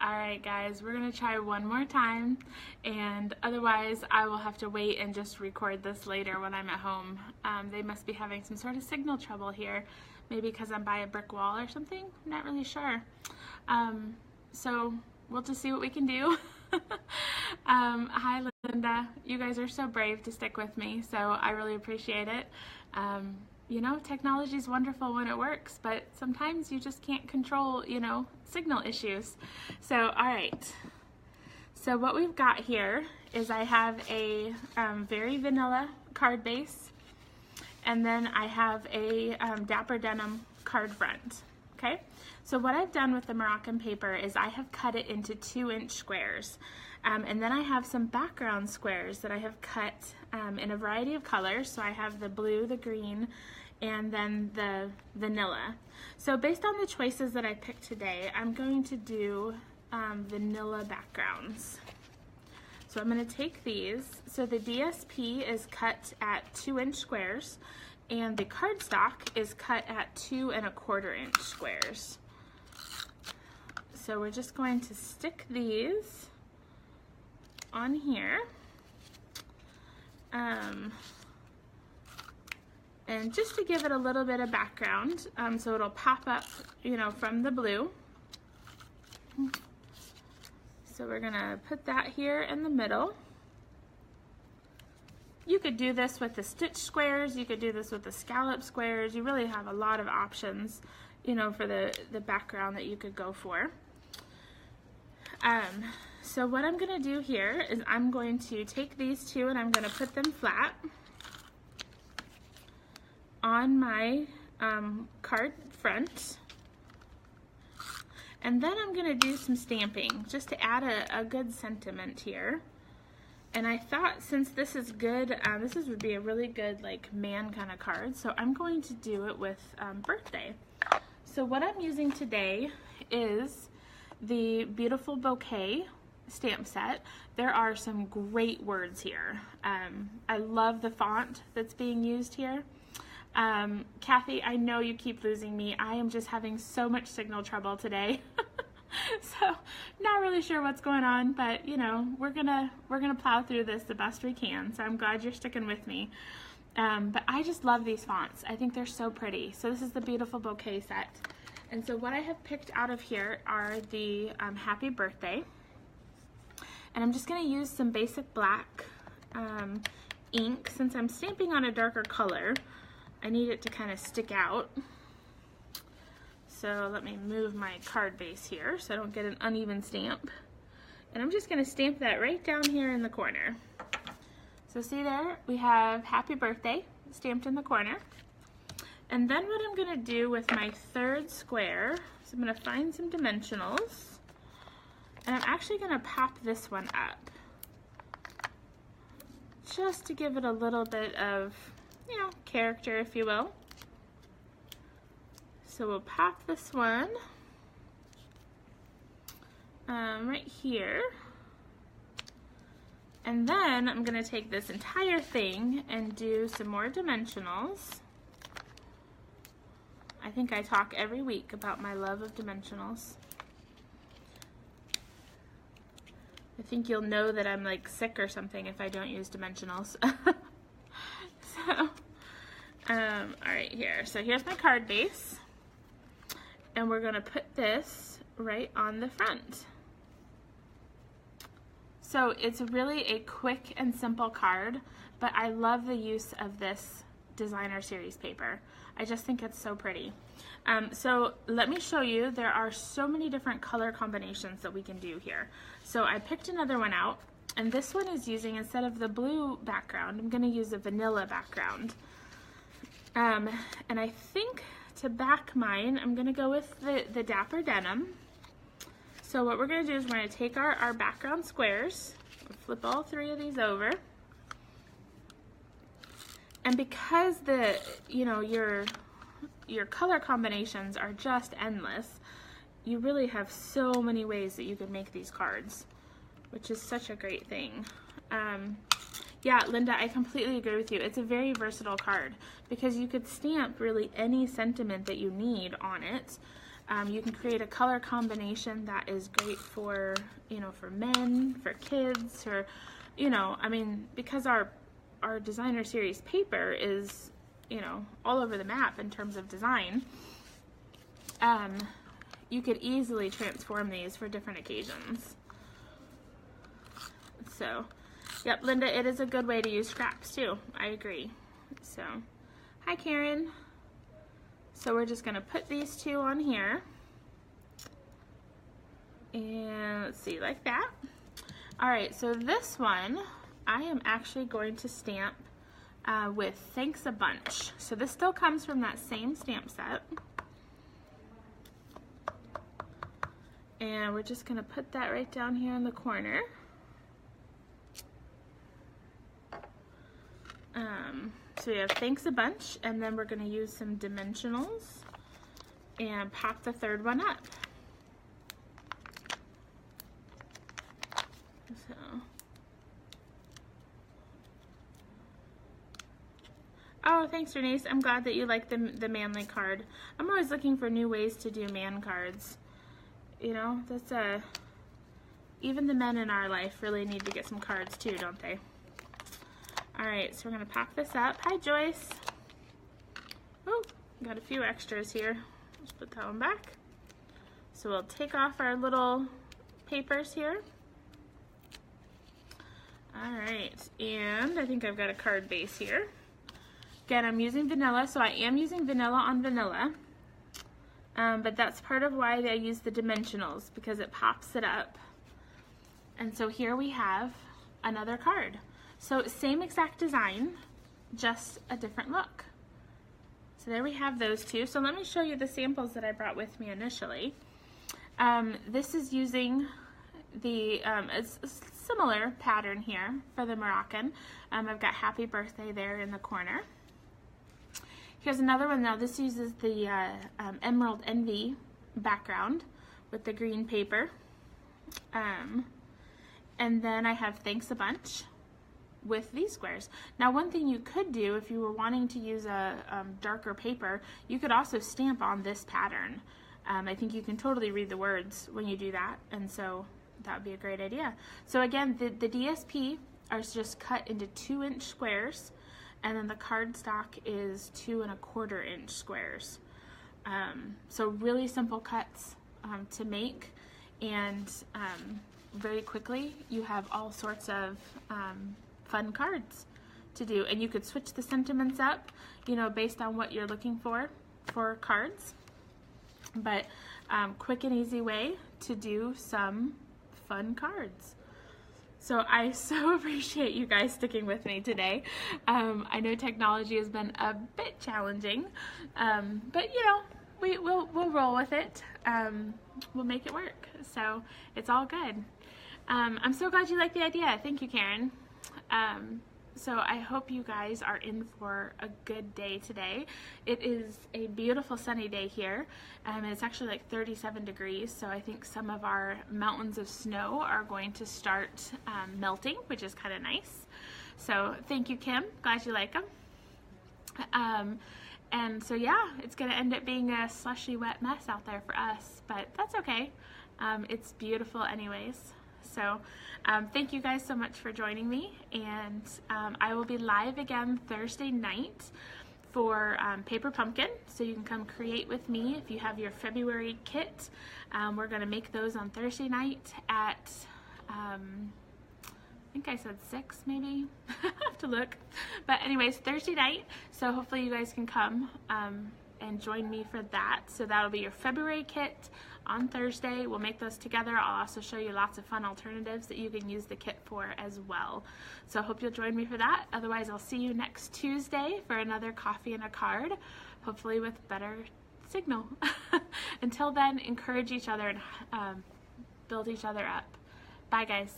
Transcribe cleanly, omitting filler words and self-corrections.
Alright guys, we're going to try one more time, and otherwise I will have to wait and just record this later when I'm at home. They must be having some sort of signal trouble here, maybe because I'm by a brick wall or something. I'm not really sure. So we'll just see what we can do. Hi Linda, you guys are so brave to stick with me, so I really appreciate it. You know, technology is wonderful when it works, but sometimes you just can't control, you know, signal issues. So, all right. So what we've got here is I have a very vanilla card base, and then I have a Dapper Denim card front. Okay. So what I've done with the Moroccan paper is I have cut it into 2-inch squares. And then I have some background squares that I have cut in a variety of colors. So I have the blue, the green, and then the vanilla. So based on the choices that I picked today, I'm going to do vanilla backgrounds. So I'm going to take these. So the DSP is cut at 2-inch squares, and the cardstock is cut at 2 1/4 inch squares. So we're just going to stick these on here. And just to give it a little bit of background, so it'll pop up, you know, from the blue. So we're gonna put that here in the middle. You could do this with the stitch squares, you could do this with the scallop squares. You really have a lot of options, you know, for the background that you could go for. So what I'm gonna do here is I'm going to take these two and I'm gonna put them flat on my card front. And then I'm gonna do some stamping just to add a good sentiment here. And I thought since this is good, this would be a really good like man kind of card, so I'm going to do it with birthday. So what I'm using today is the Beautiful Bouquet stamp set. There are some great words here. I love the font that's being used here. Kathy, I know you keep losing me. I am just having so much signal trouble today. So not really sure what's going on, but you know, we're gonna plow through this the best we can. So I'm glad you're sticking with me. But I just love these fonts. I think they're so pretty. So this is the Beautiful Bouquet set. And so what I have picked out of here are the Happy Birthday. And I'm just gonna use some basic black ink. Since I'm stamping on a darker color, I need it to kind of stick out. So let me move my card base here so I don't get an uneven stamp. And I'm just gonna stamp that right down here in the corner. So see there, we have Happy Birthday stamped in the corner. And then what I'm gonna do with my third square, so I'm gonna find some dimensionals, and I'm actually gonna pop this one up, just to give it a little bit of, you know, character, if you will. So we'll pop this one right here. And then I'm gonna take this entire thing and do some more dimensionals. I think I talk every week about my love of dimensionals. I think you'll know that I'm like sick or something if I don't use dimensionals. So, all right, here. So here's my card base. And we're gonna put this right on the front. So it's really a quick and simple card, but I love the use of this designer series paper. I just think it's so pretty. So let me show you, there are so many different color combinations that we can do here. So I picked another one out, and this one is using, instead of the blue background, I'm gonna use a vanilla background. And I think to back mine, I'm gonna go with the Dapper Denim. So what we're gonna do is we're gonna take our background squares, flip all three of these over. And because you know, your color combinations are just endless, you really have so many ways that you could make these cards, which is such a great thing. Yeah, Linda, I completely agree with you. It's a very versatile card because you could stamp really any sentiment that you need on it. You can create a color combination that is great for, you know, for men, for kids, or, you know, I mean, because our designer series paper is, you know, all over the map in terms of design, you could easily transform these for different occasions. So, yep, Linda, it is a good way to use scraps too. I agree. So, hi Karen. So we're just going to put these two on here. And let's see, like that. All right, so this one, I am actually going to stamp with Thanks a Bunch. So this still comes from that same stamp set. And we're just going to put that right down here in the corner. So we have Thanks a Bunch, and then we're going to use some dimensionals and pop the third one up. So, oh, thanks, Renee. I'm glad that you like the manly card. I'm always looking for new ways to do man cards. You know, that's even the men in our life really need to get some cards too, don't they? All right, so we're gonna pop this up. Hi, Joyce. Oh, got a few extras here. Let's put that one back. So we'll take off our little papers here. All right, and I think I've got a card base here. Again, I'm using vanilla, so I am using vanilla on vanilla. But that's part of why I use the dimensionals, because it pops it up. And so here we have another card. So same exact design, just a different look. So there we have those two. So let me show you the samples that I brought with me initially. This is using the a similar pattern here for the Moroccan. I've got Happy Birthday there in the corner. Here's another one now. This uses the Emerald Envy background with the green paper. And then I have Thanks a Bunch with these squares. Now, one thing you could do if you were wanting to use a darker paper, you could also stamp on this pattern. I think you can totally read the words when you do that, and so that would be a great idea. So again, the DSP are just cut into 2-inch squares, and then the cardstock is 2 1/4 inch squares. So really simple cuts to make, and very quickly you have all sorts of fun cards to do, and you could switch the sentiments up, you know, based on what you're looking for cards. But quick and easy way to do some fun cards. So I so appreciate you guys sticking with me today. I know technology has been a bit challenging, but you know, we'll roll with it. We'll make it work. So it's all good. I'm so glad you like the idea. Thank you, Karen. So I hope you guys are in for a good day today. It is a beautiful sunny day here. It's actually like 37 degrees, so I think some of our mountains of snow are going to start melting, which is kind of nice. So thank you, Kim. Glad you like them. And so yeah, it's going to end up being a slushy, wet mess out there for us, but that's okay. It's beautiful anyways. So thank you guys so much for joining me, and I will be live again Thursday night for Paper Pumpkin, so you can come create with me if you have your February kit. We're going to make those on Thursday night at, I think I said 6 maybe, I have to look, but anyways, Thursday night, so hopefully you guys can come and join me for that. So that'll be your February kit on Thursday. We'll make those together. I'll also show you lots of fun alternatives that you can use the kit for as well. So I hope you'll join me for that. Otherwise, I'll see you next Tuesday for another coffee and a card, hopefully with better signal. Until then, encourage each other and build each other up. Bye, guys.